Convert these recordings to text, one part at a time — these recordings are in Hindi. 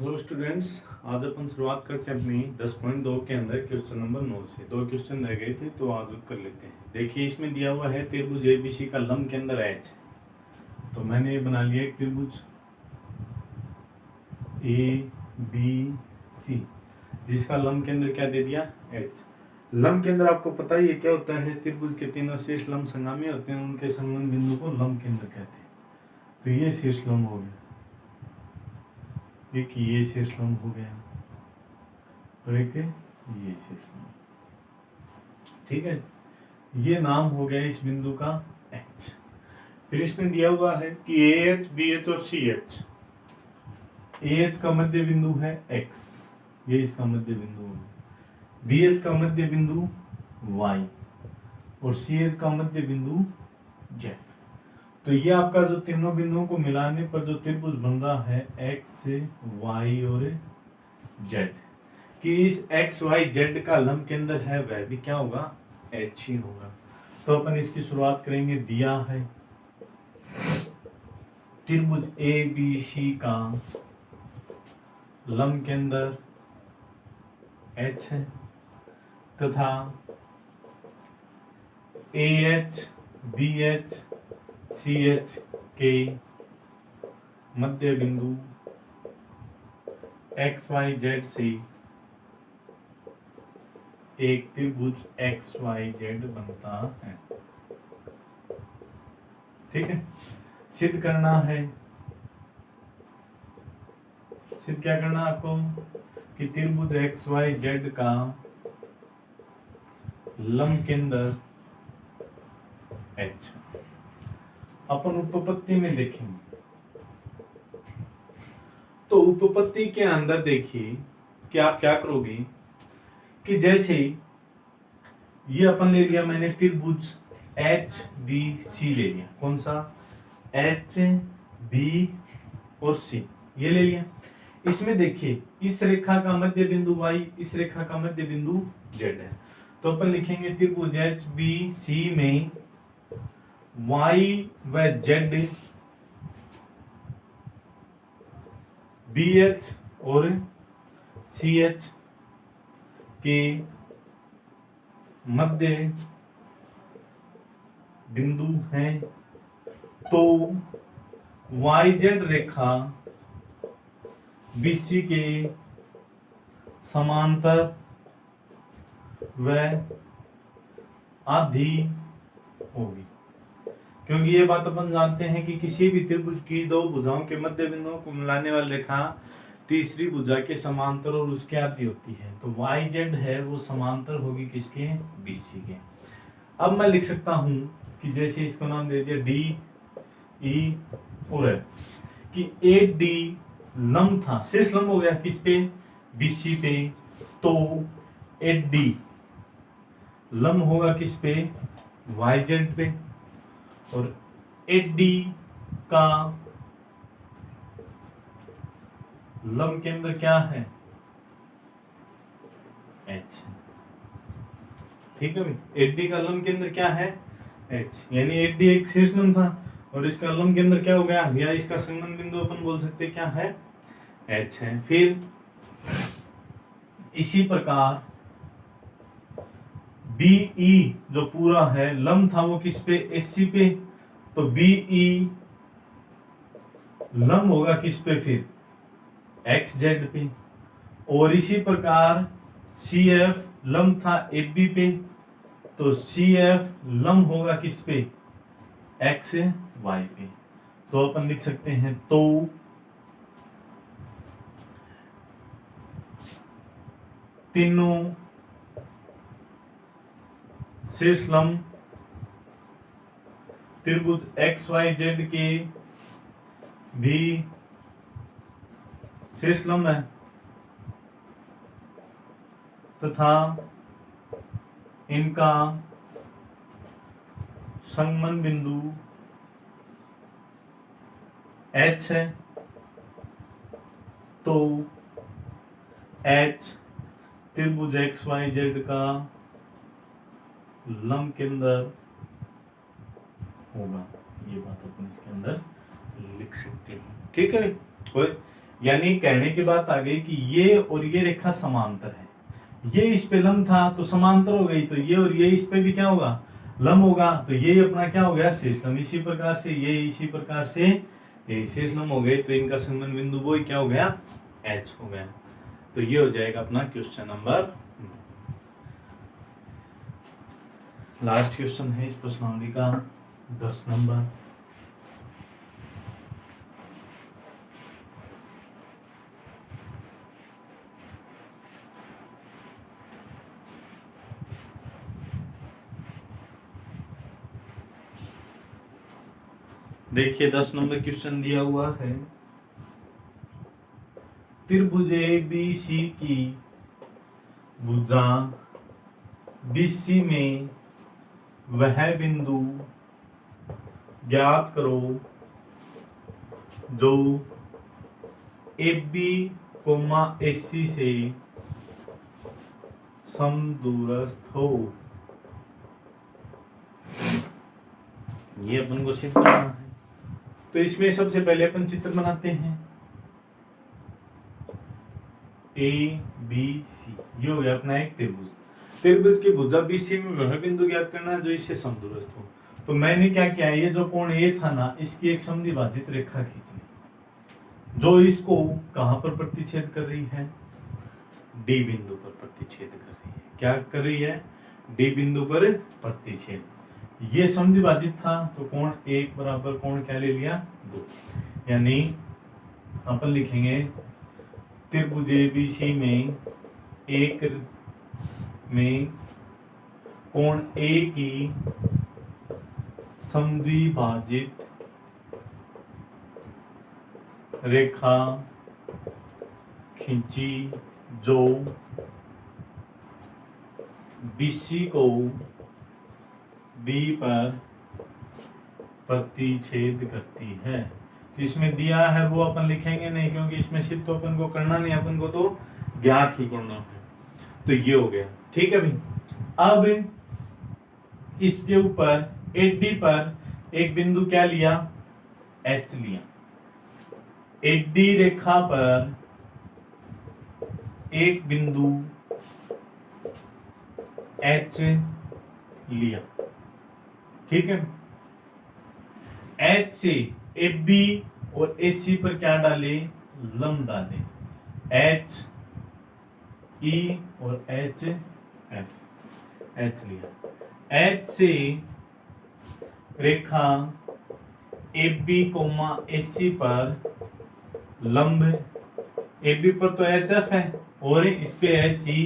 हेलो स्टूडेंट्स, आज अपन शुरुआत करते हैं अपनी 10.2 के अंदर क्वेश्चन नंबर 9 से। दो क्वेश्चन रह गए थे तो आज कर लेते हैं। देखिए, इसमें दिया हुआ है त्रिभुज एबीसी का लंब के अंदर एच है। तो मैंने ये बना लिया एक त्रिभुज ए बी सी, जिसका लंब के अंदर क्या दे दिया, एच। लंब के अंदर आपको पता ही है क्या होता है, त्रिभुज के तीनों शीर्ष लंब संगामी होते हैं, उनके संगम बिंदु को लंब के अंदर कहते हैं। तो ये शीर्ष लंब हो गया, एक ये शीर्ष लंब हो गया और एक ये शीर्ष लंब। ठीक है, ये नाम हो गया इस बिंदु का एच। फिर इसमें दिया हुआ है कि ए एच, बी एच और सी एच। ए एच का मध्य बिंदु है एक्स, ये इसका मध्य बिंदु है। बी एच का मध्य बिंदु वाई और सी एच का मध्य बिंदु जेड। तो ये आपका जो तीनों बिंदुओं को मिलाने पर जो त्रिभुज बन रहा है एक्स, वाई और जेड, कि इस एक्स वाई जेड का लंब के अंदर है, वह भी क्या होगा, एच ही होगा। तो अपन इसकी शुरुआत करेंगे। दिया है त्रिभुज ए बी सी का लंब के अंदर एच है तथा A H, B H, C H के मध्य बिंदु एक्स वाई जेड से एक त्रिभुज एक्स वाई जेड बनता है। ठीक है, सिद्ध करना है। सिद्ध क्या करना है आपको, कि त्रिभुज एक्स वाई जेड का लंब के अंदर एच। अपन उपपत्ति में देखेंगे तो उपपत्ति के अंदर देखिए कि आप क्या करोगे, कि जैसे ये अपन ले लिया मैंने त्रिभुज एच बी सी ले लिया। कौन सा, एच बी और सी, ये ले लिया। इसमें देखिए इस रेखा का मध्य बिंदु वाई, इस रेखा का मध्य बिंदु जेड है। तो अपन लिखेंगे त्रिभुज एच बी सी में y व z बी एच और सी एच के मध्य बिंदु हैं। तो y z रेखा BC के समांतर व आधी होगी, क्योंकि ये बात अपन जानते हैं कि किसी भी त्रिभुज की दो भुजाओं के मध्य बिंदुओं को मिलाने वाली रेखा तीसरी भुजा के समांतर और उसके आधी होती है। तो वाई जेड है वो समांतर होगी किसके, बीसी के। अब मैं लिख सकता हूं कि जैसे इसको नाम दे दिया डी ई और एफ, कि ए डी लंब था, शीर्ष लंब हो गया किस पे, बीसी पे। तो ए डी लंब होगा किस पे, वाई जेड पे। और एडी का लंब के अंदर क्या है, एच। ठीक है भाई, एडी का लंब के अंदर क्या है, एच। यानी एडी एक शीर्ष लंब था और इसका लंब के अंदर क्या हो गया, या इसका संगम बिंदु अपन बोल सकते क्या है, एच है। फिर इसी प्रकार बीई जो पूरा है लंब था वो किस पे, एससी पे। तो बीई लंब होगा किस पे फिर, एक्स जेड पे। और इसी प्रकार सी एफ लंब था एबी पे, तो सी एफ लंब होगा किस पे, एक्स वाई पे। तो अपन लिख सकते हैं तो तीनों शीर्ष लंब त्रिभुज एक्स वाई जेड के भी शीर्ष लंब है तथा इनका संगमन बिंदु एच है। तो एच त्रिभुज एक्स वाई जेड का लंब के अंदर होगा, ये बात अपन इसके अंदर लिख सकते हैं। ठीक है, कोई यानी कहने की बात आ गई कि ये और ये रेखा समांतर है, ये इस पे लंब था तो समांतर हो गई, तो ये और ये इस पे भी क्या होगा, लंब होगा, तो ये अपना क्या हो गया, शेष लंब। इसी प्रकार से ये इसी प्रकार से ये शेष लंब हो गए, तो इनका संबंध बिंदु वो क्या हो गया, एच हो गया। तो ये हो जाएगा अपना क्वेश्चन नंबर। लास्ट क्वेश्चन है इस प्रश्नावली का 10 नंबर। देखिए 10 नंबर क्वेश्चन दिया हुआ है, त्रिभुज ABC की भुजा BC में वह बिंदु ज्ञात करो जो AB, AC से समदूरस्थ हो। ये अपन को सिद्ध करना है, तो इसमें सबसे पहले अपन चित्र बनाते हैं। ABC ये हो गया अपना एक त्रिभुज, त्रिभुज की भुजा BC में वह बिंदु ज्ञात करना जो इससे समदूरस्थ हो। तो मैंने क्या किया, ये जो कोण A था ना, इसकी एक समद्विभाजित रेखा खींचनी, जो इसको कहां पर प्रतिच्छेद कर रही है, D बिंदु पर प्रतिच्छेद कर रही है। क्या कर रही है, D बिंदु पर प्रतिच्छेद। ये समद्विभाजित था तो कोण 1 बराबर कोण क्या ले लिया, 2। यानी अपन लिखेंगे त्रिभुज ABC में एक में कोण A की समद्विभाजित रेखा खींची जो BC को B पर प्रतिच्छेद करती है। तो इसमें दिया है वो अपन लिखेंगे नहीं, क्योंकि इसमें सिर्फ तो अपन को करना नहीं, अपन को तो ज्ञात ही करना है। तो ये हो गया, ठीक है भाई। अब इसके ऊपर 8D पर एक बिंदु क्या लिया, H लिया। 8D रेखा पर एक बिंदु H लिया, ठीक है। H से AB और AC पर क्या डाले, लंब डाले, H E और H F, H लिया। H से रेखा AB, AC पर लंब, AB पर तो HF है और इस पे HE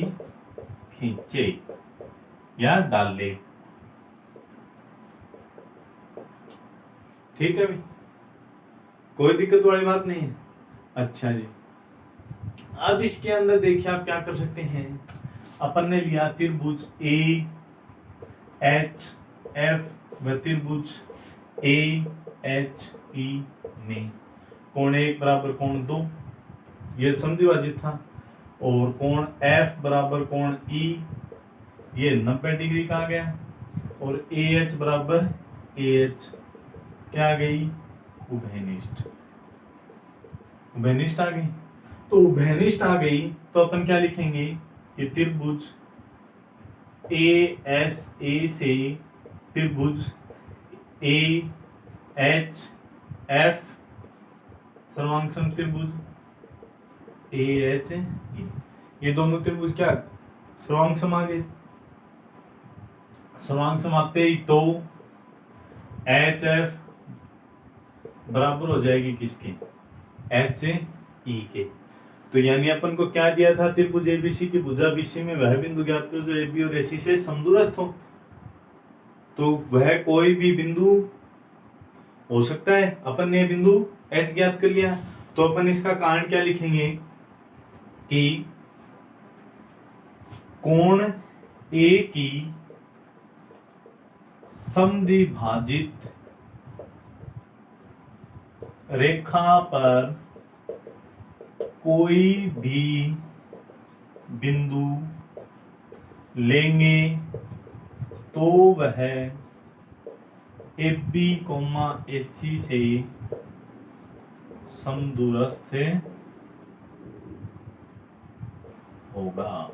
खींचे या डाल ले, ठीक है भाई, कोई दिक्कत वाली बात नहीं है। अच्छा जी, अब इसके अंदर देखिए आप क्या कर सकते हैं। अपन ने लिया त्रिभुज AHF व त्रिभुज AHE में कोण 1 बराबर कोण 2, ये समद्विभाजित था, और कोण F बराबर कोण E, ये 90 डिग्री का आ गया, और AH बराबर AH क्या आ गई, उभयनिष्ठ। उभयनिष्ठ आ गई, तो उभयनिष्ठ आ गई तो अपन क्या लिखेंगे कि त्रिभुज ASA से त्रिभुज AHF सर्वांगसम त्रिभुज AHE, ये दोनों त्रिभुज क्या सर्वांगसम आ गए। सर्वांगसम आते ही तो HF बराबर हो जाएगी किसके, HE के। तो यानी अपन को क्या दिया था, त्रिभुज ABC की भुजा BC में वह बिंदु ज्ञात करो जो AB और AC से समदूरस्थ हो। तो वह कोई भी बिंदु हो सकता है। अपन ने बिंदु H ज्ञात कर लिया, तो अपन इसका कारण क्या लिखेंगे कि कोण A की समद्विभाजित रेखा पर कोई भी बिंदु लेंगे तो वह AB, AC से समदूरस्थ होगा।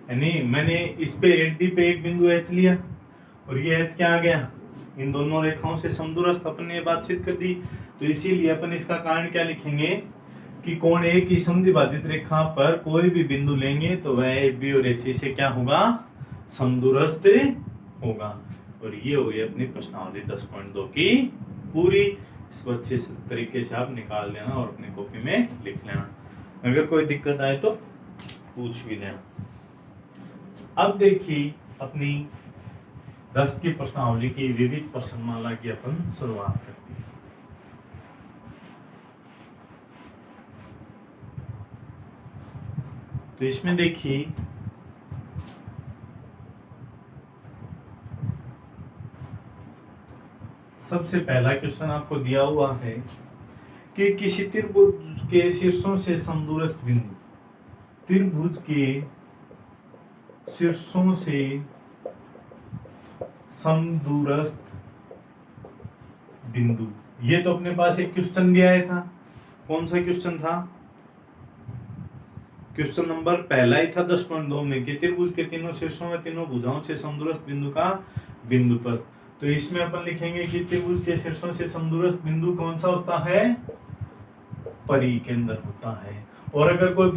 यानी मैंने इस पे एडी पे एक बिंदु एच लिया और ये एच क्या आ गया, इन दोनों रेखाओं से समदूरस्थ अपन ने बात सिद्ध कर दी। तो इसीलिए अपन इसका कारण क्या लिखेंगे कि कोण ए की समद्विभाजित रेखा पर कोई भी बिंदु लेंगे तो वह ए बी और AC से क्या होगा, समदूरस्थ होगा। और ये हो गई अपनी प्रश्नावली 10.2 की पूरी। इसको अच्छे तरीके से आप निकाल लेना और अपनी कॉपी में लिख लेना। अगर कोई दिक्कत आए तो पूछ भी लेना। अब देखिए अपनी 10 की प्रश्नावली की विविध प्रश्नमाला की अपन शुरुआत करते हैं। तो इसमें देखिए सबसे पहला क्वेश्चन आपको दिया हुआ है कि किसी त्रिभुज के शीर्षों से समदूरस्थ बिंदु, त्रिभुज के शीर्षों से समदूरस्थ बिंदु, ये तो अपने पास एक क्वेश्चन भी आया था। कौन सा क्वेश्चन था, क्वेश्चन नंबर पहला ही था 10.2 में कि त्रिभुज के तीनों शीर्षों में तीनों भुजाओं से समदूरस्थ बिंदु का बिंदु पथ। तो इसमें अपन लिखेंगे कि त्रिभुज के शीर्षों से समदूरस्थ बिंदु कौन सा होता है, परिकेंद्र होता है। और अगर कोई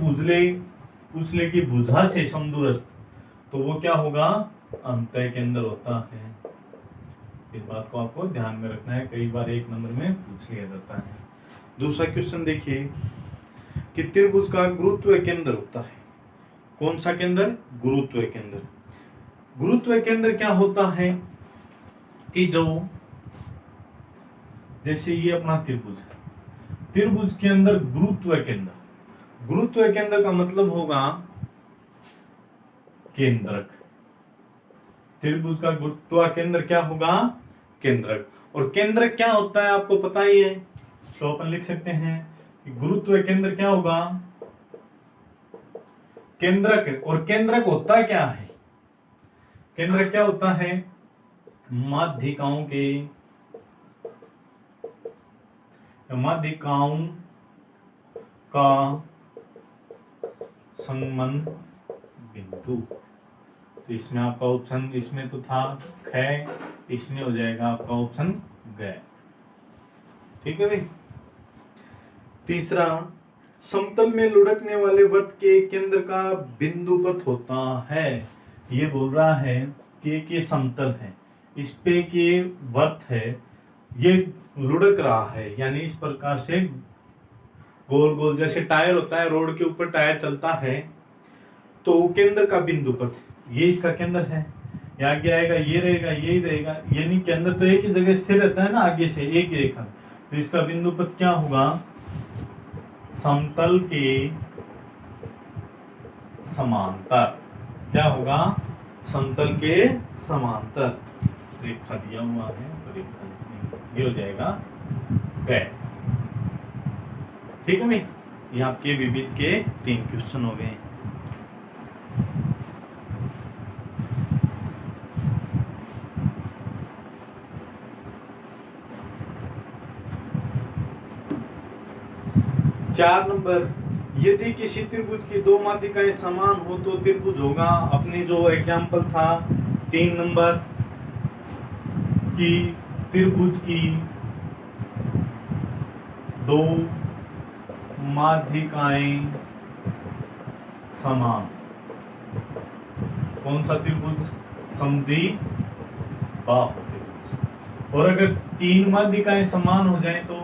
पूछ ले कि भुजा से समदूरस्थ, तो वो क्या होगा, अंतःकेंद्र होता है। इस बात को आपको ध्यान में रखना है, कई बार एक नंबर में पूछ लिया जाता है। दूसरा क्वेश्चन देखिए कि त्रिभुज का गुरुत्व केंद्र होता है। कौन सा केंद्र, गुरुत्व केंद्र। गुरुत्व केंद्र क्या होता है कि जो जैसे ये अपना त्रिभुज है, त्रिभुज के अंदर गुरुत्व केंद्र, गुरुत्व केंद्र का मतलब होगा केंद्रक। त्रिभुज का गुरुत्व केंद्र क्या होगा, केंद्रक। और केंद्रक क्या होता है आपको पता ही है, तो अपन लिख सकते हैं कि गुरुत्व केंद्र क्या होगा, केंद्रक। और केंद्रक होता क्या है, केंद्रक क्या होता है, माध्यिकाओं का संगमन बिंदु। तो इसमें आपका ऑप्शन, इसमें तो था ख, इसमें हो जाएगा आपका ऑप्शन ग। ठीक है भाई। तीसरा, समतल में लुढ़कने वाले वृत्त के केंद्र का बिंदुपथ होता है। ये बोल रहा है कि ये समतल है, इस पे के वृत्त है, ये लुढ़क रहा है, यानी इस प्रकार से गोल गोल जैसे टायर होता है, रोड के ऊपर टायर चलता है, तो केंद्र का बिंदुपथ ये इसका केंद्र है। ये आगे आएगा, ये रहेगा, यही रहेगा, यानी केंद्र तो एक ही जगह स्थिर रहता है ना, आगे से एक रेखा। तो इसका बिंदुपथ क्या होगा, समतल के समांतर। क्या होगा, समतल के समांतर। रेखा दिया हुआ है तो रेखा ये हो जाएगा ग। ठीक है भाई, ये आपके विविध के 3 क्वेश्चन हो गए। चार नंबर, यदि किसी त्रिभुज की दो माध्यिकाएं समान हो तो त्रिभुज होगा। अपनी जो एग्जाम्पल था 3 नंबर की त्रिभुज की दो माध्यिकाएं समान, कौन सा त्रिभुज, समद्विबाहु त्रिभुज। और अगर 3 माध्यिकाएं समान हो जाएं तो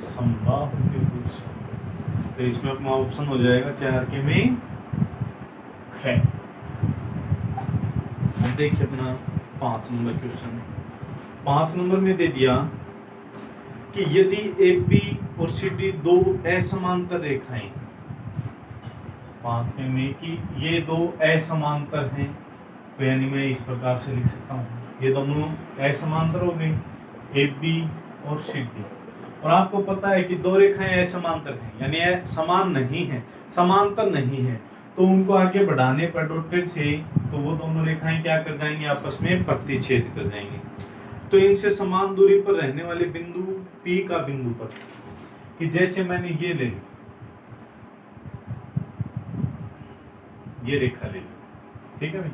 समबाहु त्रिभुज। तो इसमें अपना ऑप्शन हो जाएगा 4 के में ख। अब देखिए अपना 5 नंबर क्वेश्चन। 5 नंबर में दे दिया कि यदि AB और CD दो असमांतर रेखाएं, 5 के में कि ये दो असमांतर हैं, तो यानी मैं इस प्रकार से लिख सकता हूँ, ये दोनों असमांतर हो गई AB और CD। और आपको पता है कि दो रेखाएं असमांतर हैं, यानी समान नहीं है, समांतर नहीं है, तो उनको आगे बढ़ाने पर डॉटेड से तो वो दोनों रेखाएं क्या कर जाएंगे, आपस में प्रतिच्छेद कर जाएंगे। तो इनसे समान दूरी पर रहने वाले बिंदु P का बिंदुपथ, कि जैसे मैंने ये ले ली, ये रेखा ले लो, ठीक है भाई।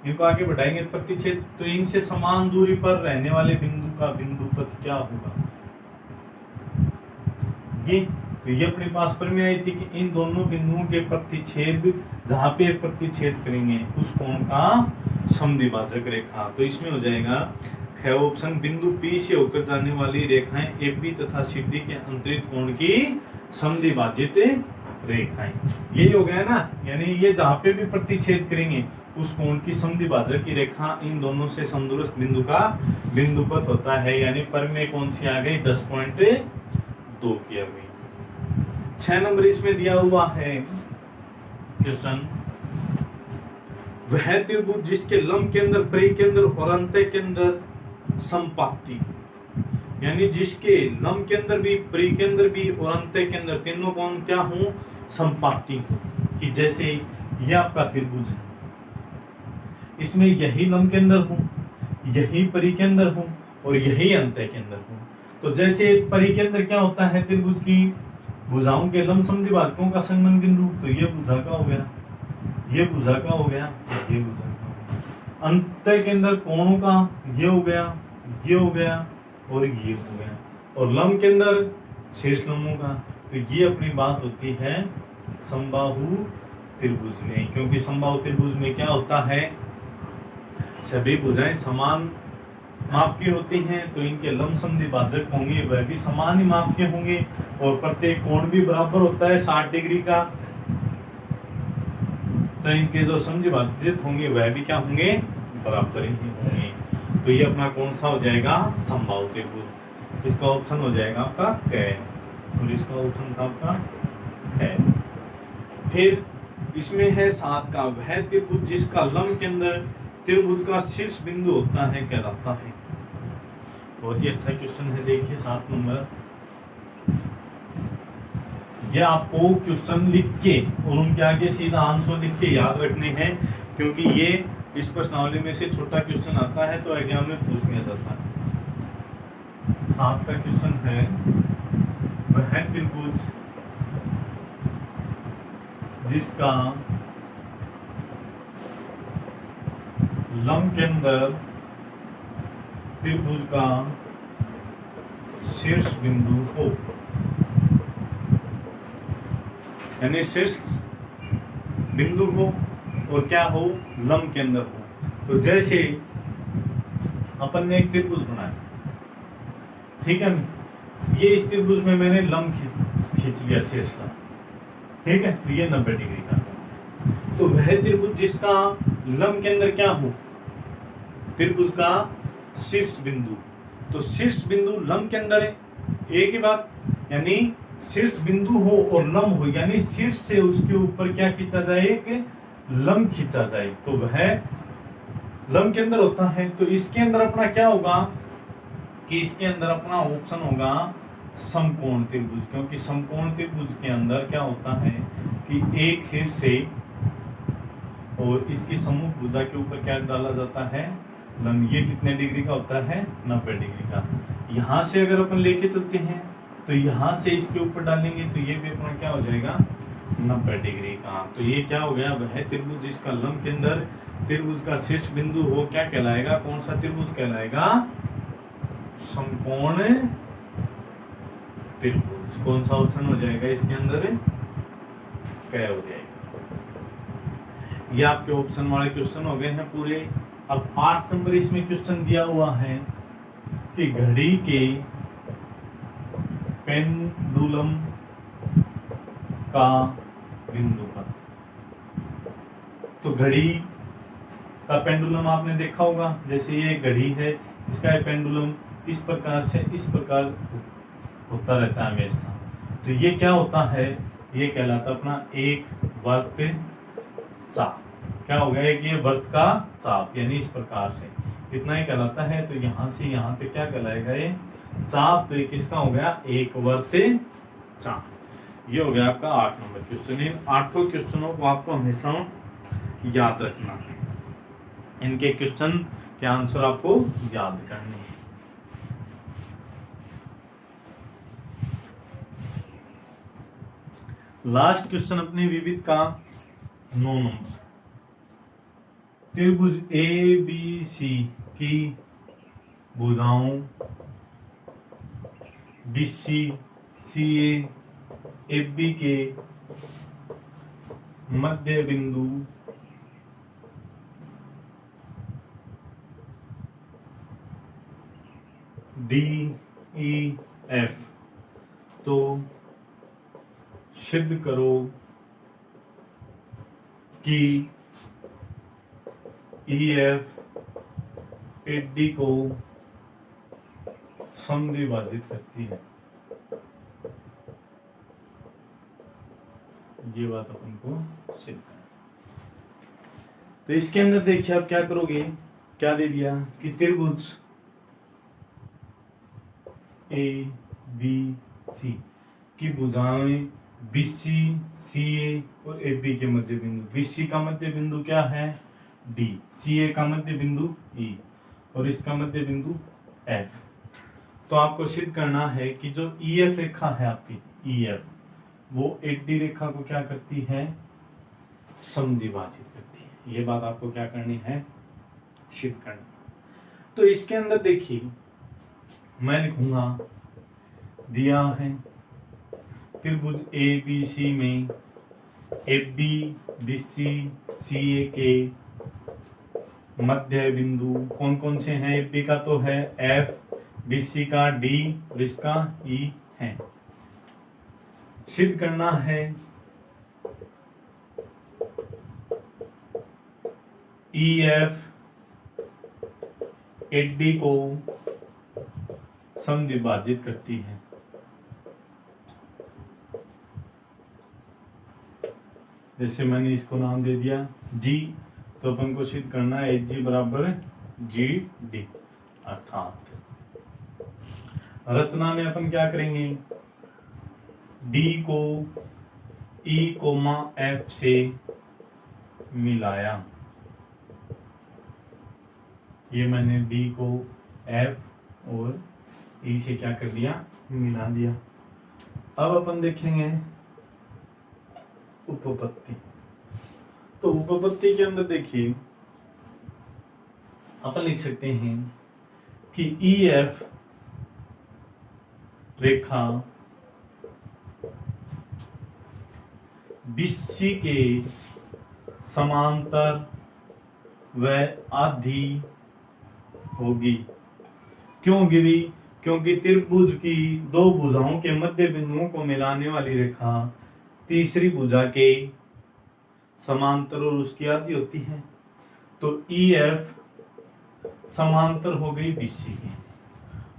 इनको आगे बढ़ाएंगे प्रतिच्छेद, तो इनसे समान दूरी पर रहने वाले बिंदु का बिंदुपथ क्या होगा, ये। तो ये अपने पास पर में आई थी कि इन दोनों बिंदुओं के प्रतिच्छेद, जहां पे प्रतिच्छेद करेंगे उस कोण का समद्विभाजक रेखा। तो इसमें हो जाएगा ख ऑप्शन, बिंदु P से होकर जाने वाली रेखाएं AB तथा CD के अंतरित कोण की समद्विभाजित रेखाएं। यही हो गया ना, यानी ये जहां पे भी प्रतिच्छेद करेंगे उस कोण की समद्विभाजक की रेखा इन दोनों से समदूरस्थ बिंदु का बिंदुपथ होता है। यानी पर में कौन सी आ गई, 10.2 की आ गई। 6 नंबर इसमें दिया हुआ है क्वेश्चन, वह त्रिभुज जिसके लंब केंद्र, परिकेंद्र और अंत्य केंद्र समपाती, यानी जिसके लंब केंद्र भी, परिकेंद्र भी और अंत्य केंद्र तीनों कोण क्या हो, समपाती हो। कि जैसे ये आपका त्रिभुज है, इसमें यही लंब केंद्र हो, यही परिकेंद्र हो और यही अंत्य केंद्र हो। तो जैसे परिकेंद्र क्या होता है त्रिभुज की, भुजाओं के लंब समद्विभाजकों का संगमन बिंदु। तो ये भुजा का हो गया, ये भुजा का हो गया, ये भुजा का हो गया। अंत्य केंद्र कोणों का ये हो गया, ये हो गया और ये हो गया। और लंब केंद्र शीर्ष लंबों का। तो ये अपनी बात होती है समबाहु त्रिभुज में, क्योंकि समबाहु त्रिभुज में क्या होता है, सभी भुजाएं समान माप की होती हैं, तो इनके लंब समद्विभाजक होंगे वह भी समान ही माप के होंगे और प्रत्येक कोण भी बराबर होता है 60 डिग्री का। तो इनके जो समद्विभाजित होंगे वह भी क्या होंगे, बराबर ही होंगे। तो ये अपना कौन सा हो जाएगा, समबाहु त्रिभुज। इसका ऑप्शन हो जाएगा आपका क, और इसका ऑप्शन था आपका ख। फिर इसमें है 7 का, वह त्रिभुज जिसका लंब केंद्र त्रिभुज का शीर्ष बिंदु होता है कहलाता है। बहुत ही अच्छा क्वेश्चन है, देखिए 7 नंबर। ये आपको क्वेश्चन लिख के और उनके आगे सीधा आंसर लिख के याद रखने हैं, क्योंकक्योंकि ये इस प्रश्नावली में से छोटा क्वेश्चन आता है तो एग्जाम में पूछ लिया जाता है। 7 का क्वेश्चन है, वह त्रिभुज जिसका लंब केंद्र त्रिभुज का शीर्ष बिंदु हो, यानी शीर्ष बिंदु हो और क्या हो, लंब केंद्र हो। तो जैसे अपन ने एक त्रिभुज बनाया, ठीक है, ये इस त्रिभुज में मैंने लंब खींच लिया शीर्ष का, ठीक है, तो ये 90 डिग्री का। तो वह त्रिभुज जिसका लंब केंद्र क्या हो, त्रिभुज का शीर्ष बिंदु। तो शीर्ष बिंदु लंब केंद्र है, एक ही बात, यानी शीर्ष बिंदु हो और लंब हो, यानी शीर्ष से उसके ऊपर क्या खींचा जाए, एक लंब खींचा जाए, तो वह लंब केंद्र होता है। तो इसके अंदर अपना क्या होगा कि इसके अंदर अपना ऑप्शन होगा समकोण त्रिभुज, क्योंकि समकोण त्रिभुज के अंदर क्या होता है कि एक शीर्ष से और इसकी सम्मुख भुजा के ऊपर क्या डाला जाता है, लंब। ये कितने डिग्री का होता है, 90 डिग्री का। यहां से अगर अपन लेके चलते हैं तो यहां से इसके ऊपर डालेंगे तो ये भी अपना क्या हो जाएगा, 90 डिग्री का। तो ये क्या हो गया, वह त्रिभुज जिसका लंब केंद्र त्रिभुज का शीर्ष बिंदु हो, क्या कहलाएगा, कौन सा त्रिभुज कहलाएगा, समकोण त्रिभुज। कौन सा ऑप्शन हो जाएगा इसके अंदर, क्या हो जाएगा। ये आपके ऑप्शन वाले क्वेश्चन हो गए हैं पूरे। अब 8 नंबर इसमें क्वेश्चन दिया हुआ है कि घड़ी के पेंडुलम का बिंदुपथ। तो घड़ी का पेंडुलम आपने देखा होगा, जैसे ये घड़ी है, इसका पेंडुलम इस प्रकार से इस प्रकार होता रहता है हमेशा। तो ये क्या होता है, ये कहलाता अपना एक वर्त चाप। क्या हो गया कि ये वर्त का चाप, यानी इस प्रकार से इतना ही कहलाता है। तो यहाँ से यहाँ पे क्या कहलाएगा, ये चाप। तो ये किसका हो गया, एक वर्त चाप। ये हो गया आपका 8 नंबर क्वेश्चन। इन 8 क्वेश्चनों को आपको हमेशा याद रखना है, इनके क्वेश्चन के आंसर आपको याद करने हैं। लास्ट क्वेश्चन अपने विविध का 9 नंबर त्रिभुज ए बी सी की भुजाओं BC CA AB के मध्य बिंदु DEF तो सिद्ध करो कि EF AD को समद्विभाजित करती है। ये बात अपन को सिद्ध करना। तो इसके अंदर देखिए आप क्या करोगे, क्या दे दिया कि त्रिभुज ABC की भुजाएं BC CA और AB के मध्य बिंदु, BC का मध्य बिंदु क्या है D, CA का मध्य बिंदु E और इसका मध्य बिंदु F। तो आपको सिद्ध करना है कि जो EF रेखा है आपकी EF वो AD रेखा को क्या करती है, समद्विभाजित करती है। ये बात आपको क्या करनी है, सिद्ध करनी। तो इसके अंदर देखिए मैं लिखूंगा, दिया है त्रिभुज ABC में AB BC CA के मध्य बिंदु कौन कौन से हैं, AB का तो है F, BC का D, इसका E है। सिद्ध करना है EF AD को समद्विभाजित करती है। जैसे मैंने इसको नाम दे दिया G, तो अपन को सिद्ध करना है HG बराबर GD, अर्थात रचना में अपन क्या करेंगे, D को E, F से मिलाया। ये मैंने D को F और E से क्या कर दिया, मिला दिया। अब अपन देखेंगे उपपत्ति। तो उपपत्ति के अंदर देखिए अपन लिख सकते हैं कि EF रेखा BC के समांतर व आधी होगी। क्यों गिरी, क्योंकि त्रिभुज की दो भुजाओं के मध्य बिंदुओं को मिलाने वाली रेखा तीसरी भुजा के समांतर और उसकी आधी होती है। तो EF समांतर हो गई BC की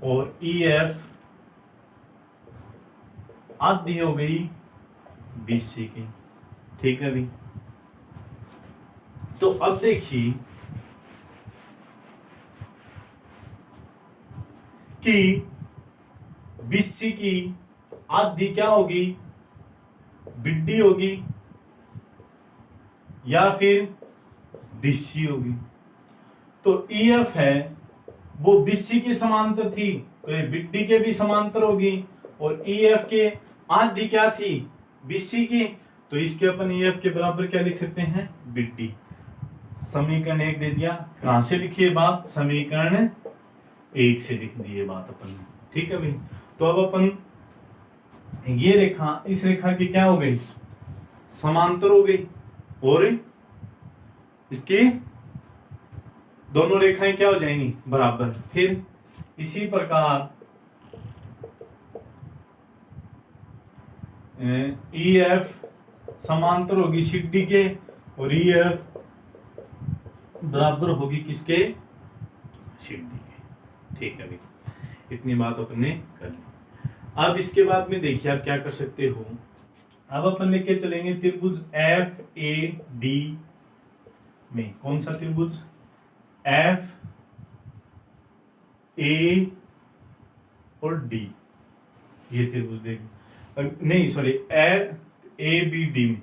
और EF आधी हो गई BC की। ठीक है भी। तो अब देखिए कि BC की आधी क्या होगी, BD होगी या फिर BC होगी। तो EF है वो BC के समांतर थी तो ये BD के भी समांतर होगी और EF के आधी क्या थी, BC की, तो इसके अपन EF के बराबर क्या लिख सकते हैं, BD। समीकरण 1 दे दिया। कहां से लिखिए बात, समीकरण 1 से लिख दी ये बात अपन ने। ठीक है भाई। तो अब अपन ये रेखा इस रेखा की क्या हो गई, समांतर हो गई और इसकी दोनों रेखाएं क्या हो जाएंगी, बराबर। फिर इसी प्रकार EF समांतर होगी CD के और EF बराबर होगी किसके, CD के। ठीक है भाई, इतनी बात अपने कर ली। अब इसके बाद में देखिए आप क्या कर सकते हो। अब अपन लेके चलेंगे त्रिभुज FAD में। कौन सा त्रिभुज, FA और D, ये त्रिभुज देखें, नहीं सॉरी ABD में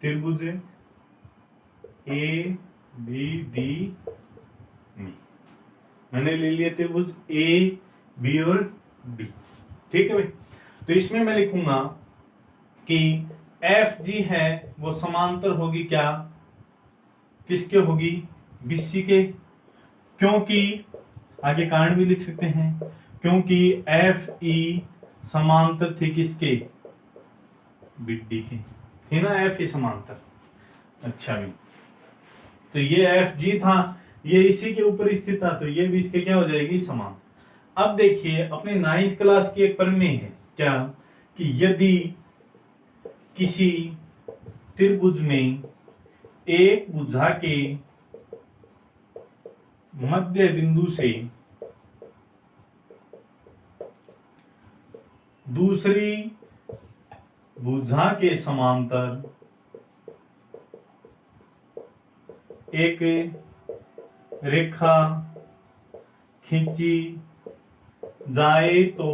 त्रिभुज ABD में मैंने ले लिया त्रिभुज A B और D। ठीक है भाई। तो इसमें मैं लिखूंगा कि एफ जी है वो समांतर होगी क्या, किसके होगी, बीसी के, क्योंकि आगे कारण भी लिख सकते हैं, क्योंकि एफ ई समांतर थे किसके, बीडी के, थे ना एफ ई समांतर। अच्छा भी, तो ये एफ जी था, ये इसी के ऊपर स्थित था, तो ये भी इसके क्या हो जाएगी, समान। अब देखिए अपने 9th क्लास की एक प्रमेय है क्या, कि यदि किसी त्रिभुज में एक भुजा के मध्य बिंदु से दूसरी भुजा के समांतर एक रेखा खींची जाए तो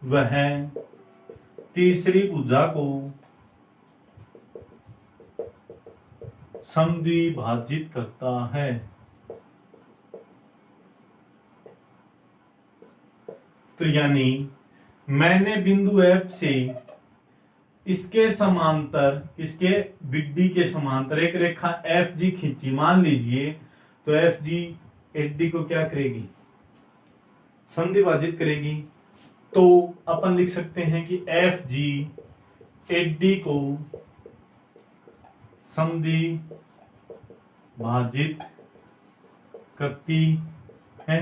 वह तीसरी भुजा को समद्विभाजित करता है। तो यानी मैंने बिंदु एफ से इसके समांतर, इसके बिड्डी के समांतर एक रेखा एफ जी खींची, मान लीजिए, तो एफ जी एच डी को क्या करेगी, समद्विभाजित करेगी। तो अपन लिख सकते हैं कि एफ जी एच डी को समद्विभाजित करती है।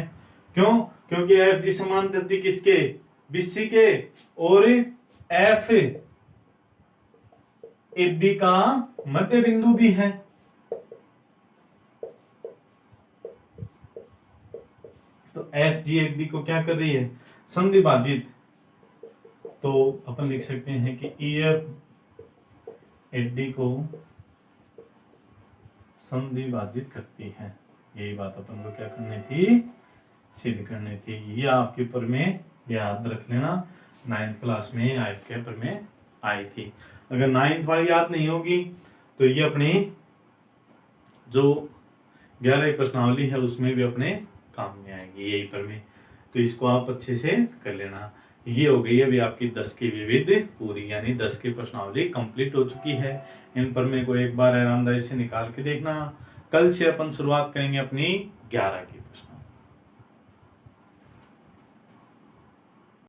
क्यों, क्योंकि एफ जी समांतर थी किसके, बीसी के, और एफ एफ डी का मध्य बिंदु भी है। तो एफ जी एफ डी को क्या कर रही है, समद्विभाजित। तो अपन लिख सकते हैं कि ई एफ एफ डी को समद्विभाजित करती है। यही बात अपन को क्या करनी थी, सिद्ध करनी थी। ये आपके ऊपर में याद रख लेना, 9th क्लास में आयत के ऊपर में आई थी। अगर 9th वाली याद नहीं होगी तो ये अपनी जो 11 प्रश्नावली है उसमें भी अपने काम में आएगी यही पर में। तो इसको आप अच्छे से कर लेना। ये हो गई अभी आपकी 10 की विविध पूरी, यानी 10 की प्रश्नावली कंप्लीट हो चुकी है। इन पर में को एक बार आरामदायी से निकाल के देखना। कल से अपन शुरुआत करेंगे अपनी 11 की।